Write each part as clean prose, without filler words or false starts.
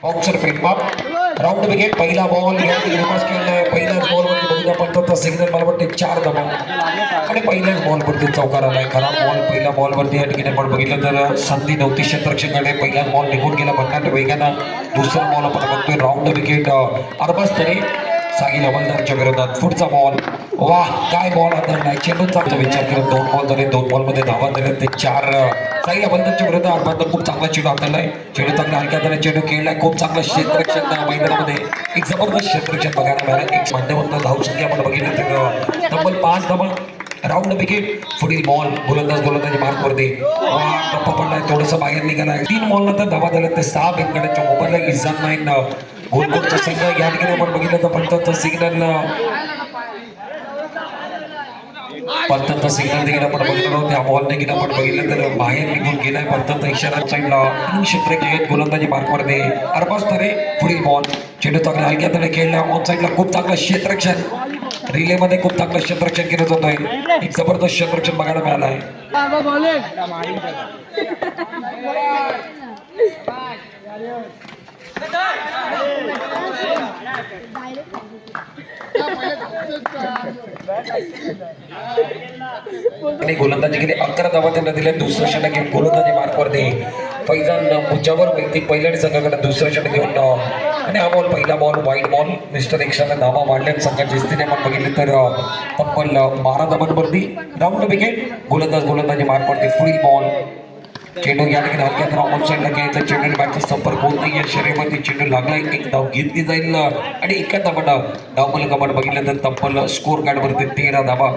Bouncer पेटपाप round wicket पहिला ball या ठिकाणी पास केलाय. पहिल्याच बॉलवरती बघितला पण सिग्नल मला वाटते 4 धावा आणि पहिल्याच बॉलवरती चौकार आलाय. खरा बॉल पहिल्या बॉलवरती या ठिकाणी आपण बघितलं तर संधी नव्हती क्षेत्ररक्षकाकडे. पहिलाच बॉल निघून गेला भन्नाट वेगानं. दुसरा बॉल आपण बघतोय राऊंड विकेट अरबाज तरे सागिल हवालदारच्या विरोधात. पुढचा बॉल वाह काय बॉल हाताळलाय. चेंडूचा विचार केला. 2 बॉल झाले. 2 बॉलमध्ये धावा दिल्या ते 4. साहिल हवालदारच्या विरोधात अरबाजनं खूप चांगला चेंडू हाताळलाय. चेंडू चांगला हलक्या हाताने चेंडू खेळलाय. खूप चांगला क्षेत्ररक्षक मैदानामध्ये एक जबरदस्त क्षेत्ररक्षक बघायला मिळालं. एक माध्यमातून धावसंख्या आपण बघितलं तर तब्बल 5 धावा. राऊंड विकेट पुढील बॉल गोलंदाजी मार्कवरती टप्पा पडलाय. थोडंसं बाहेर निघालाय. 3 बॉल नंतर धावा झाल्या ते 6 बिनगड्याच्या मोबाईलला इजान नाही. गोलकोटचा संघ या ठिकाणी आपण बघितलं तर पंचांचा सिग्नल देखील आपण बघितलं. त्या बॉलने गेला आपण बघितलं तर बाहेर निघून गेलाय. पंचांचा इशारा साईडला क्षेत्ररक्षक गोलंदाजी मार्कवरती अरबाज तरे. पुढील बॉल चेंडू चांगला हलक्या हाताने खेळला. ऑन साईडला खूप चांगला क्षेत्ररक्षण रिले मध्ये खूप चांगलं क्षेत्ररक्षण केलं जात आहे. एक जबरदस्त क्षेत्ररक्षण बघायला मिळालं आहे. गोलंदाजी केली. 11 धावा त्यांना दिल्या. दुसरं षटक घेऊन गोलंदाजी मार्कवरती फैजान मुजावर वैयक्तिक पहिल्या संघाकडे दुसरं षटक घेऊन आणि हा बॉल पहिला बॉल वाईट बॉल. मिस्टर एक्स्ट्राला धावा मांडल्यात संघाची स्थिती आपण बघितली तर तब्बल 12 धावांवरती. राऊंड विकेट गोलंदाजी मार्कवरती. पुढील बॉल चेंडू या ठिकाणी हलक्यात ऑन साईडला घ्यायचा. चेंडू बॅटचा संपर्क होत नाहीये. शरीरावरती चेंडू लागलाय. एक धाव घेतली जाईल आणि एका धावाला धावफलक आपण बघितलं तर तब्बल स्कोर कार्ड वरती 13 धावा.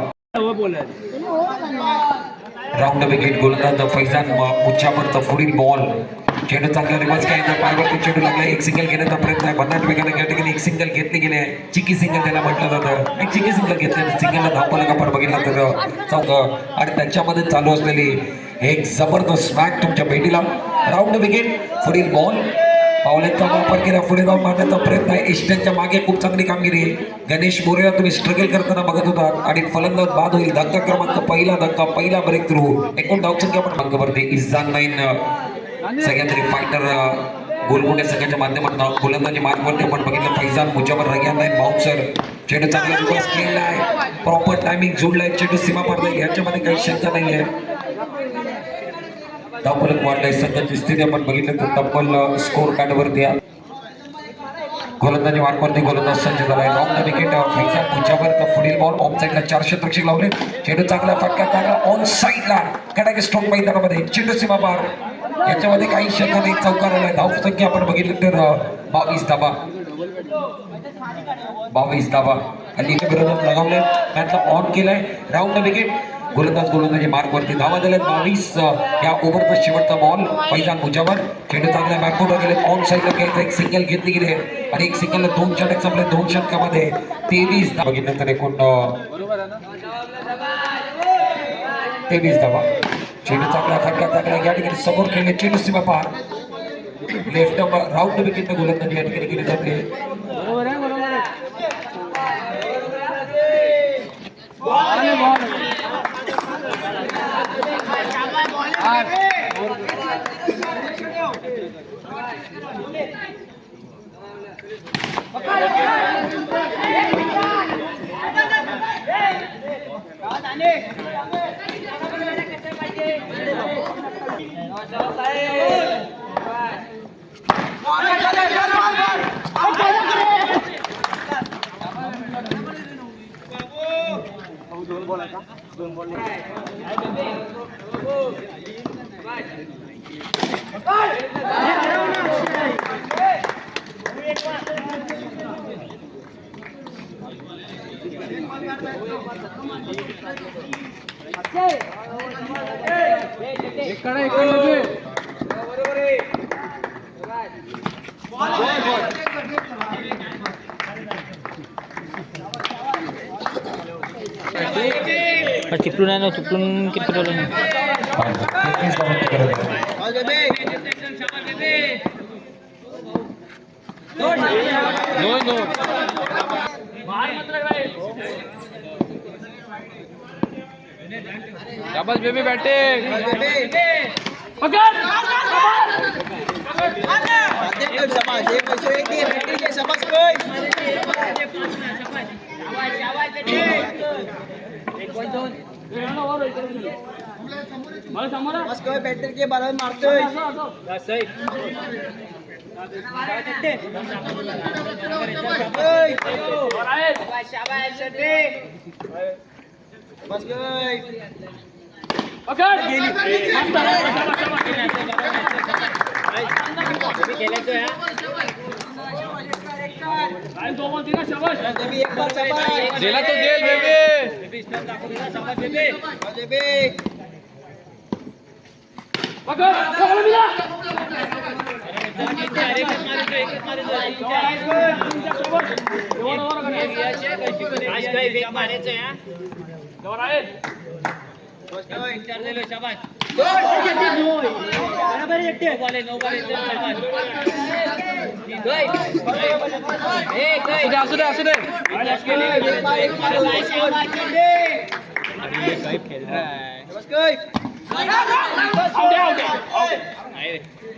राऊंड विकेट गोलंदाज फैजान मुजावरचा. पुढील बॉल चेंडू चांगला रिवर्स घ्यायचा. पायावरती चेंडू लागला. एक सिंगल घेण्याचा प्रयत्न आहे. भन्नाट वेगाने या ठिकाणी एक सिंगल घेतली गेली आहे. चिकी सिंगल त्याला म्हटलं जातं. एक चिकी सिंगल घेतली. सिंगलला धावफलक आपण बघितला तर चौक आणि त्याच्यामध्ये चालू असलेली एक जबरदस्त मॅच तुमच्या भेटीला. राऊंड विकेट पुढील बॉल पावलेचा वापर केला. पुढे जाऊन मारण्याचा प्रयत्न आहे. इष्टांच्या मागे खूप चांगली कामगिरी. गणेश मोरेला तुम्ही स्ट्रगल करताना बघत होता आणि फलंदाज बाद होईल. धक्का क्रमांक पहिला धक्का पहिला ब्रेक थ्रू. एकूण धावसंख्या आपण अंकवरती इजान नाईन सगळ्यांतरी फायटर गोलकोटे संघाच्या माध्यमातून गोलंदाजी मार्गवरती आपण बघितलं. फैजान मुजावर रग्यान नाईन बाउन्सर. चेंडू चांगला रिवर्स केलाय. प्रॉपर टायमिंग जोडलाय. चेंडू सीमा पार याच्यामध्ये काही शंका नाही आहे. धावफलक वाढलाय. संघाची स्थिती आपण बघितलं तर तब्बल स्कोर कार्डवरती गोलंदाजी मार्कवरती गोलंदाज सज्ज झालाय. Round wicket Faizan Mujawar. पुढील बॉल ऑन साईडला 4 क्षेत्ररक्षक लावले. चेंडू चांगला फटका चांगला ऑन साईडला कडाके स्ट्रोक मैदानामध्ये चेंडू सीमा पार याच्यामध्ये काही शंका नाही. चौकार आलाय. धावसंख्या आपण बघितलं तर 22 धावा. 22 धावा आणि विरोधात लगावले. मॅचला ऑन केलाय. राऊंड विकेट गोलंदाजी मार्कवरती धावा दिल्यात 22. या ओव्हरचा शेवटचा बॉल फैजान मुजावर. चेंडू चांगला बॅकफुटवर गेले. ऑन साईडला घ्यायचा. एक सिंगल घेतली गेली आणि एक सिंगल 2 षटक संपले. 2 षटकामध्ये 23 बघितलं तर एकूण 23 धावा. चेंडू चांगला फटका चांगला या ठिकाणी समोर खेळले. चेंडू सीमा पार लेफ्ट राऊंड विकेटने गोलंदाजी या ठिकाणी केली जाते. चिपळूण आहे ना. चिपळून किती बोलून शाबाश बेबी बैटिंग पकड़ बॅटर के बारा मारतोय दिला तो दे बेबी असू दे असू दे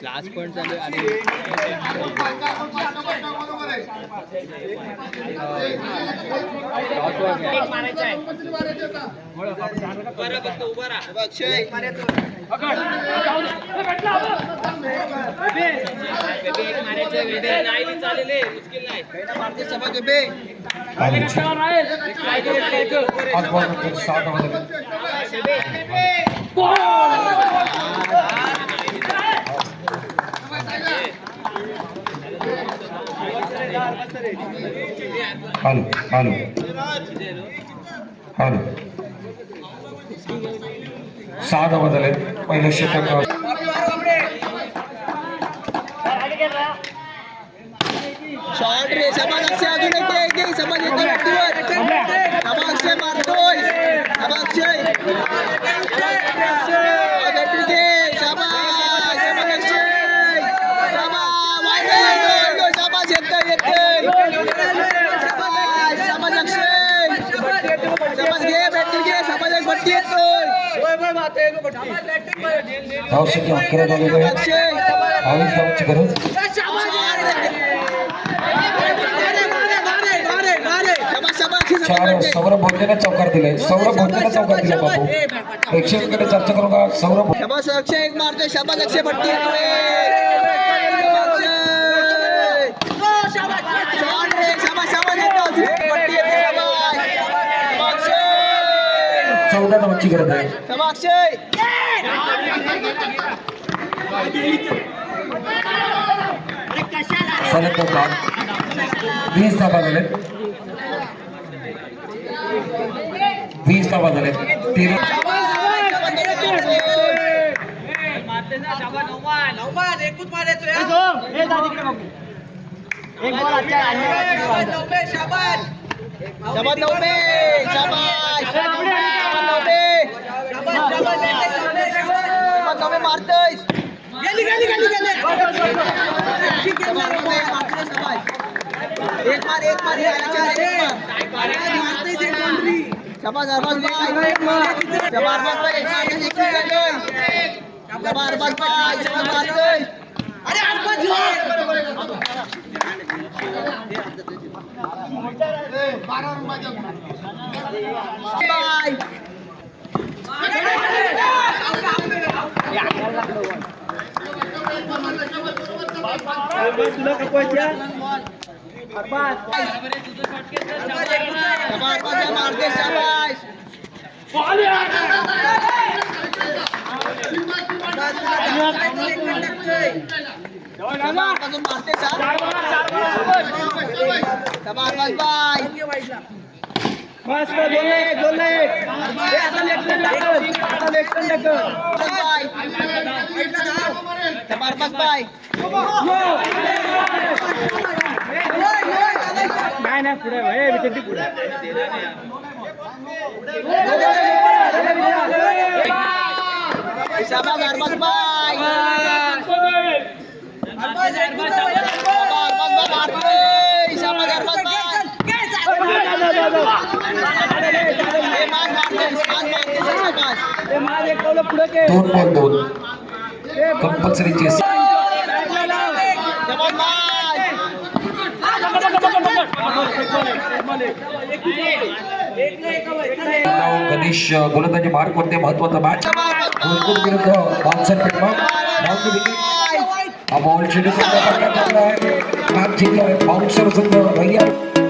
लास्ट पॉइंट चालू आणि हॅलो हॅलो हॅलो 6 धावा झाले पहिलं षटक शॉट रे समाज अक्षय अजून एक समाज येतो व्यक्तीवर समाज अक्षय मारतोय समाज अक्षय बॅटरी घे समाज अक्षय समाज येतोय समाज अक्षय समाज घे बॅटरी घे समाज एक भट्टी येतोय धावसंख्या 11 झालेली आहे 22 धावांची गरज चार सौरभ भोजनेने चौकार दिलाय सौरभ भोजनेने चौकार दिला बाबू प्रेक्षकांकडे चर्चा करू का सौरभ शाबास अक्षय एक मारतोय शाबास अक्षय भट्टी चौदा धावांची गरज आहे अक्षय सलग 20 धावा झाले 20 धावा झाले 13 मारतोय एक मार शाबाश अरबाज भाई शाबाश भाई अरबाज भाई मारतोय अरे अरबाज भाई तुला कपवायच्या अरबाज मारते शाबाश मारते बस बोलले आता लेफ्ट नाही पुढे पुढे शाबाश अरबाज भाई दोन बॉल कंपल्सरी गणेश गोलंदाजी मार्क वरती महत्वाचा मॅच गोलकुट विरुद्ध बादशाह पेटमा राऊंड विकेट हा बॉल चेंडू मॅच जिंकलाय बाउन्सर संघ भैया